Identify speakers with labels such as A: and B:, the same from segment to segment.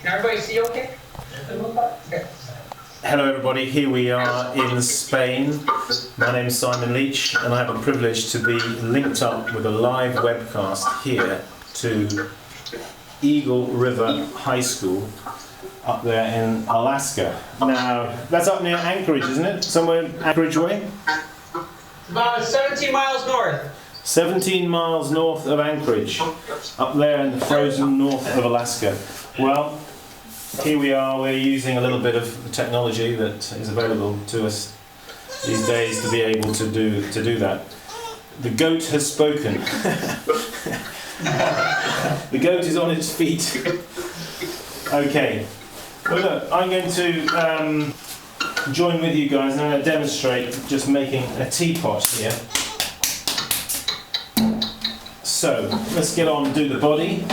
A: Can everybody see okay?
B: Hello everybody, here we are in Spain. My name is Simon Leach and I have a privilege to be linked up with a live webcast here to Eagle River High School up there in Alaska. Now, that's up near Anchorage, isn't it? Somewhere Anchorage way?
A: About 17 miles north.
B: 17 miles north of Anchorage, up there in the frozen north of Alaska. Well, here we are, we're using a little bit of the technology that is available to us these days to be able to do that. The goat has spoken. The goat is on its feet. Okay, well look, I'm going to join with you guys and I'm going to demonstrate just making a teapot here. So, let's get on and do the body.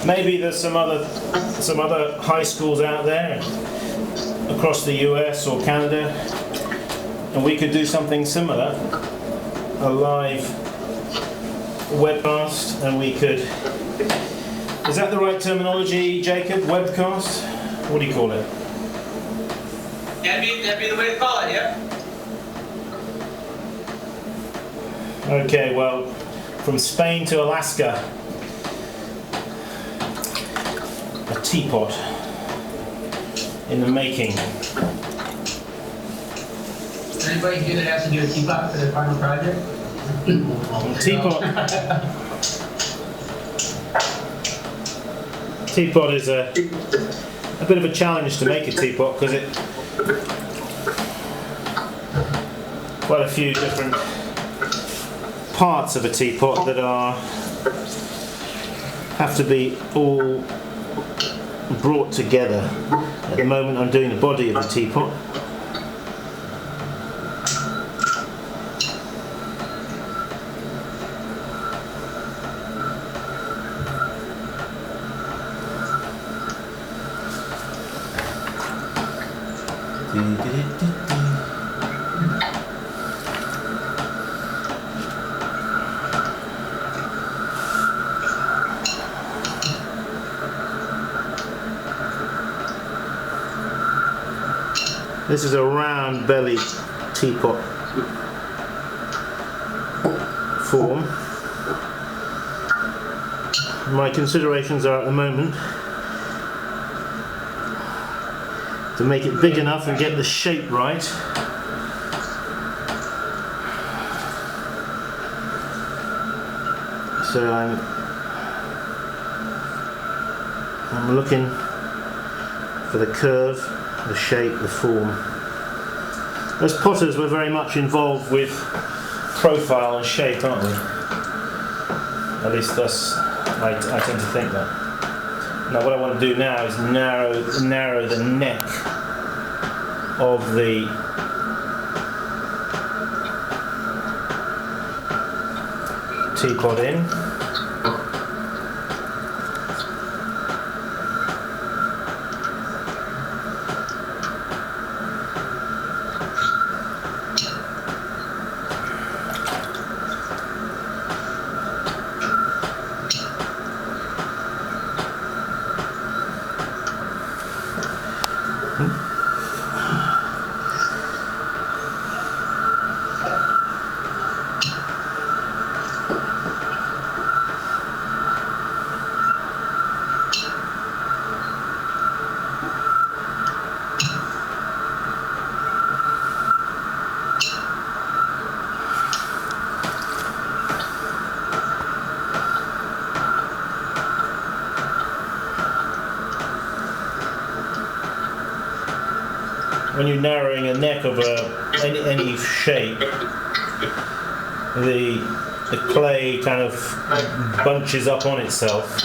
B: Maybe there's some other high schools out there across the US or Canada, and we could do something similar, a live webcast, and we could, is that the right terminology, Jacob? Webcast? What do you call it?
A: That'd be the way to call it, yeah.
B: Okay, well, from Spain to Alaska, a teapot in the making.
A: Anybody here that has to do a teapot for their final project?
B: Teapot is a bit of a challenge to make a teapot because it quite a few different parts of a teapot that have to be all brought together. At the moment I'm doing the body of the teapot. This is a round belly teapot form. My considerations are at the moment to make it big enough and get the shape right. So I'm looking for the curve, the shape, the form. As potters, we're very much involved with profile and shape, aren't we? At least I tend to think that. Now what I want to do now is narrow the neck of the teapot in. When you're narrowing a neck of any shape, the clay kind of bunches up on itself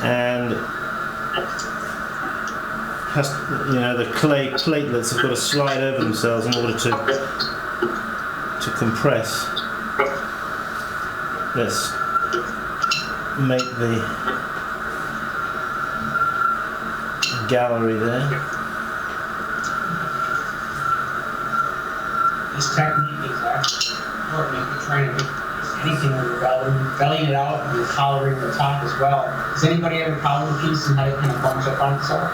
B: and has, the clay platelets have got to slide over themselves in order to compress. Let's make the gallery there.
A: This technique is actually important if you're trying to make anything when you're bellying it out and you're collaring the top as well. Does anybody ever collar a piece and have it kind of bunch up on itself?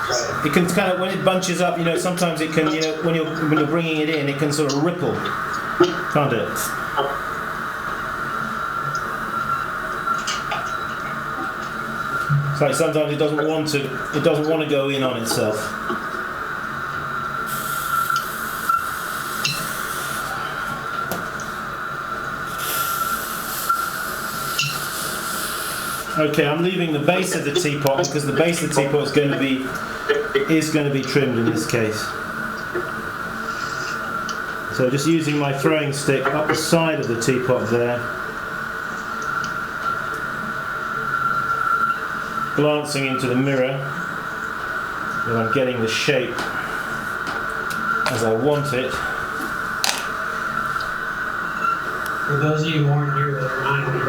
A: Right.
B: It can kind of, when it bunches up, sometimes it can, when you're bringing it in, it can sort of ripple, can't it? It's like sometimes it doesn't want to go in on itself. Okay, I'm leaving the base of the teapot because the base of the teapot is going to be trimmed in this case. So just using my throwing stick up the side of the teapot there, glancing into the mirror that I'm getting the shape as I want it.
A: For those of you who aren't here, that remind me of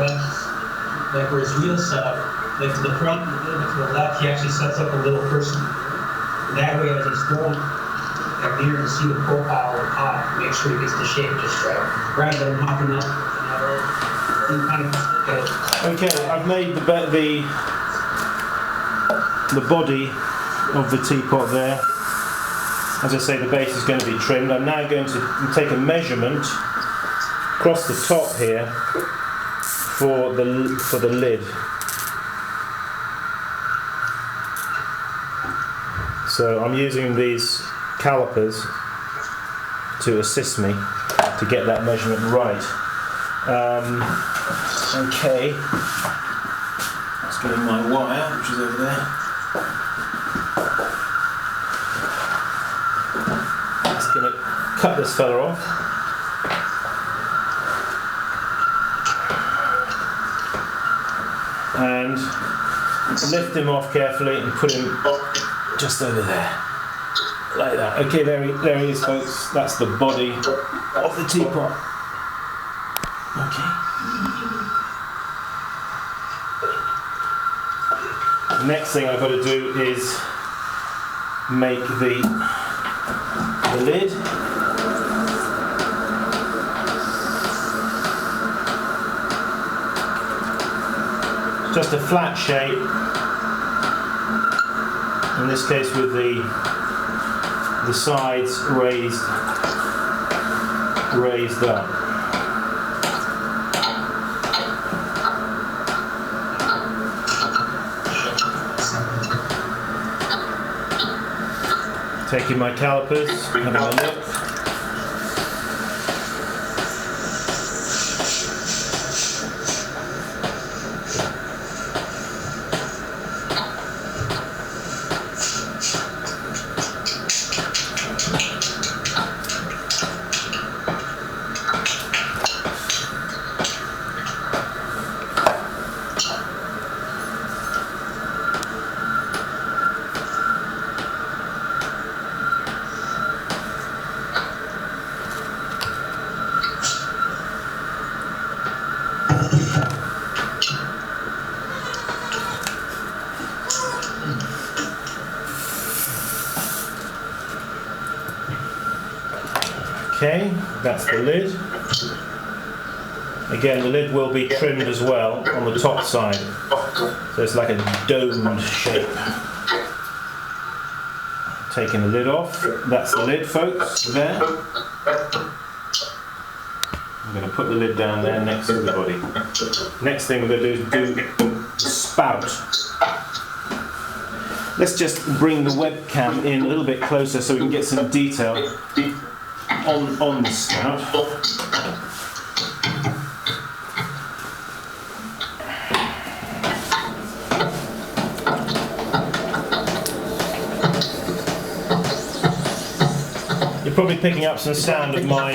A: like where his wheels set up, like to the front and to the left, he actually sets up a little person. And that way, as he's throwing that gear and see the profile of the pot, make sure he gets the shape just right. Rather than hopping up and kind of
B: Okay, I've made the body of the teapot there. As I say, the base is going to be trimmed. I'm now going to take a measurement across the top here for the lid. So I'm using these calipers to assist me to get that measurement right. Okay, let's get in my wire, which is over there. Just going to cut this fella off. And lift him off carefully and put him just over there, like that. Okay, there he is, folks. That's the body of the teapot. Okay. The next thing I've got to do is make the lid. Just a flat shape, in this case with the sides raised up. Taking my calipers, having a look. Okay, that's the lid. Again, the lid will be trimmed as well on the top side, so it's like a domed shape. Taking the lid off, that's the lid, folks, there. I'm going to put the lid down there next to the body. Next thing we're going to do is do the spout. Let's just bring the webcam in a little bit closer so we can get some detail on the spout. You're probably picking up some sound of my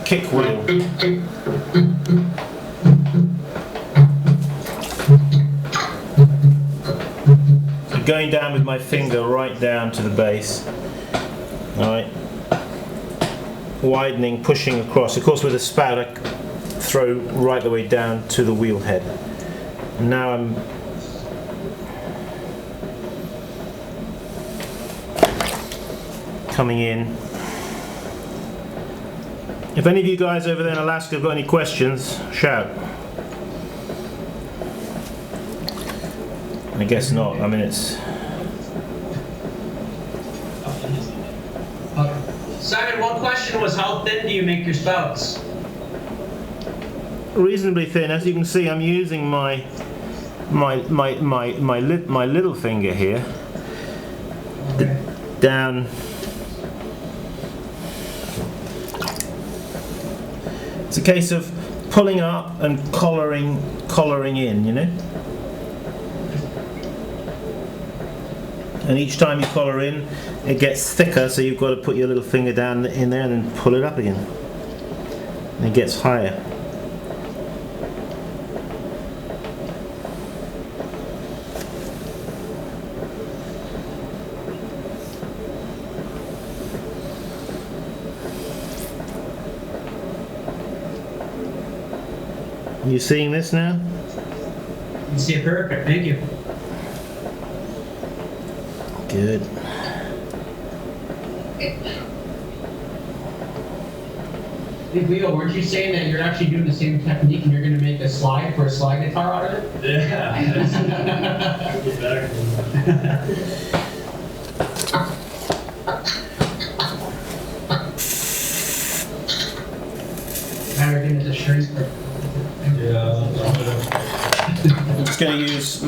B: kick wheel. So going down with my finger right down to the base. Alright. Widening, pushing across. Of course with a spout I throw right the way down to the wheel head. And now I'm coming in If any of you guys over there in Alaska have got any questions, shout. I guess not. I mean, it's...
A: Simon, one question was, how thin do you make your spouts?
B: reasonably thin. As you can see, I'm using my little finger here down. It's a case of pulling up and collaring in, you know. And each time you collar in, it gets thicker, so you've got to put your little finger down in there and then pull it up again. And it gets higher. You seeing this now?
A: You see it perfect, thank you.
B: Good.
A: Hey, Leo, weren't you saying that you're actually doing the same technique and you're going to make a slide for a slide guitar out of it?
C: Yeah.
A: Now you're getting the strings for
B: I'm just going to use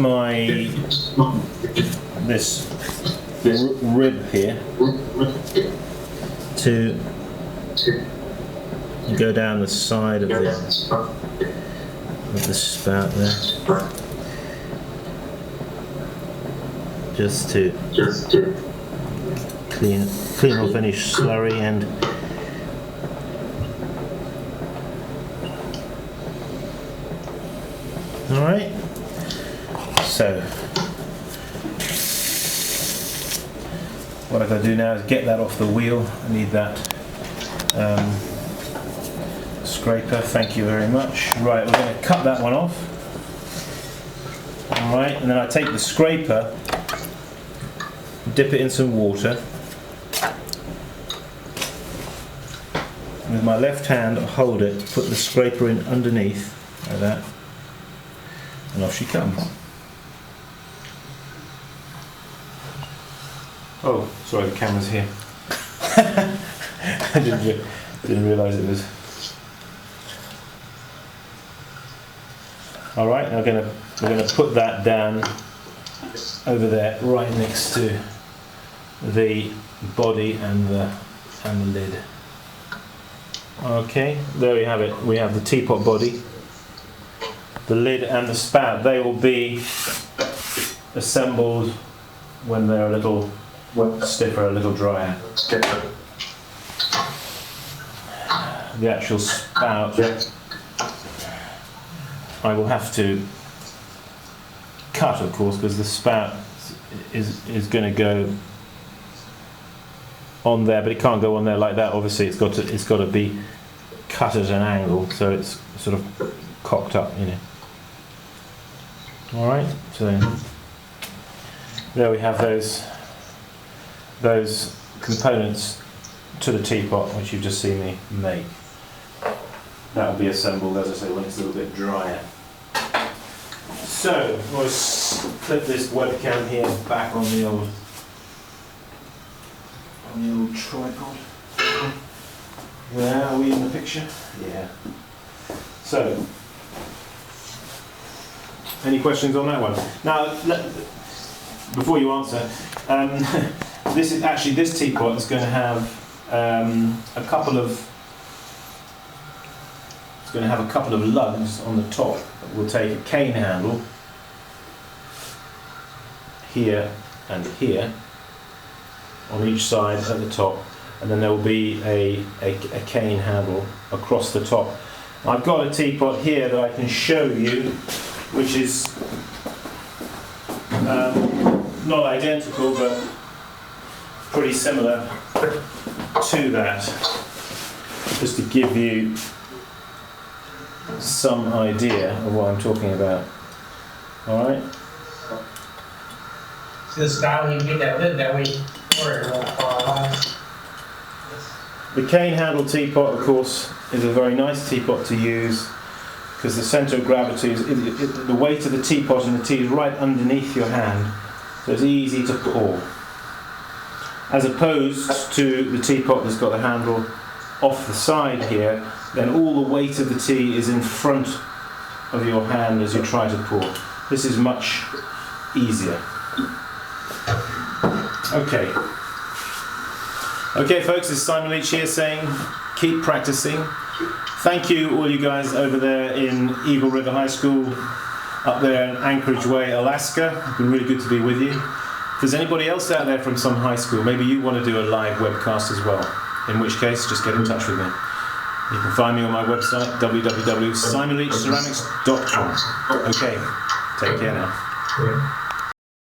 B: this rib here to go down the side of the spout there, just to clean off any slurry and all right. So what I got to do now is get that off the wheel. I need that scraper. Thank you very much. Right, we're going to cut that one off. All right, and then I take the scraper, dip it in some water. With my left hand, hold it, put the scraper in underneath, like that, and off she comes. Oh, sorry, the camera's here. I didn't realise it was. All right, we're gonna put that down over there, right next to the body and the lid. Okay, there we have it. We have the teapot body, the lid, and the spout. They will be assembled when they're a little stiffer, a little drier. The actual spout, I will have to cut, of course, because the spout is going to go on there, but it can't go on there like that. Obviously, it's got to be cut at an angle, so it's sort of cocked up, you know. All right, so there we have those components to the teapot, which you've just seen me make. That will be assembled, as I say, when it's a little bit drier. So, we'll flip this webcam here back on the old tripod. Where are we in the picture? Yeah. So, any questions on that one? Now, before you answer, this teapot is going to have a couple of lugs on the top. We'll take a cane handle here and here on each side at the top, and then there will be a cane handle across the top. I've got a teapot here that I can show you, which is not identical but pretty similar to that, just to give you some idea of what I'm talking about. Alright?
A: See the style you get that lid that way, or it won't fall off.
B: The cane handle teapot, of course, is a very nice teapot to use because the centre of gravity is the weight of the teapot and the tea is right underneath your hand, so it's easy to pour. As opposed to the teapot that's got the handle off the side here, then all the weight of the tea is in front of your hand as you try to pour. This is much easier. Okay. Okay folks, this is Simon Leach here saying keep practicing. Thank you all you guys over there in Eagle River High School up there in Anchorage Way, Alaska. It's been really good to be with you. If there's anybody else out there from some high school, maybe you want to do a live webcast as well, in which case just get in touch with me. You can find me on my website www.simonleachceramics.com. Okay, take care now.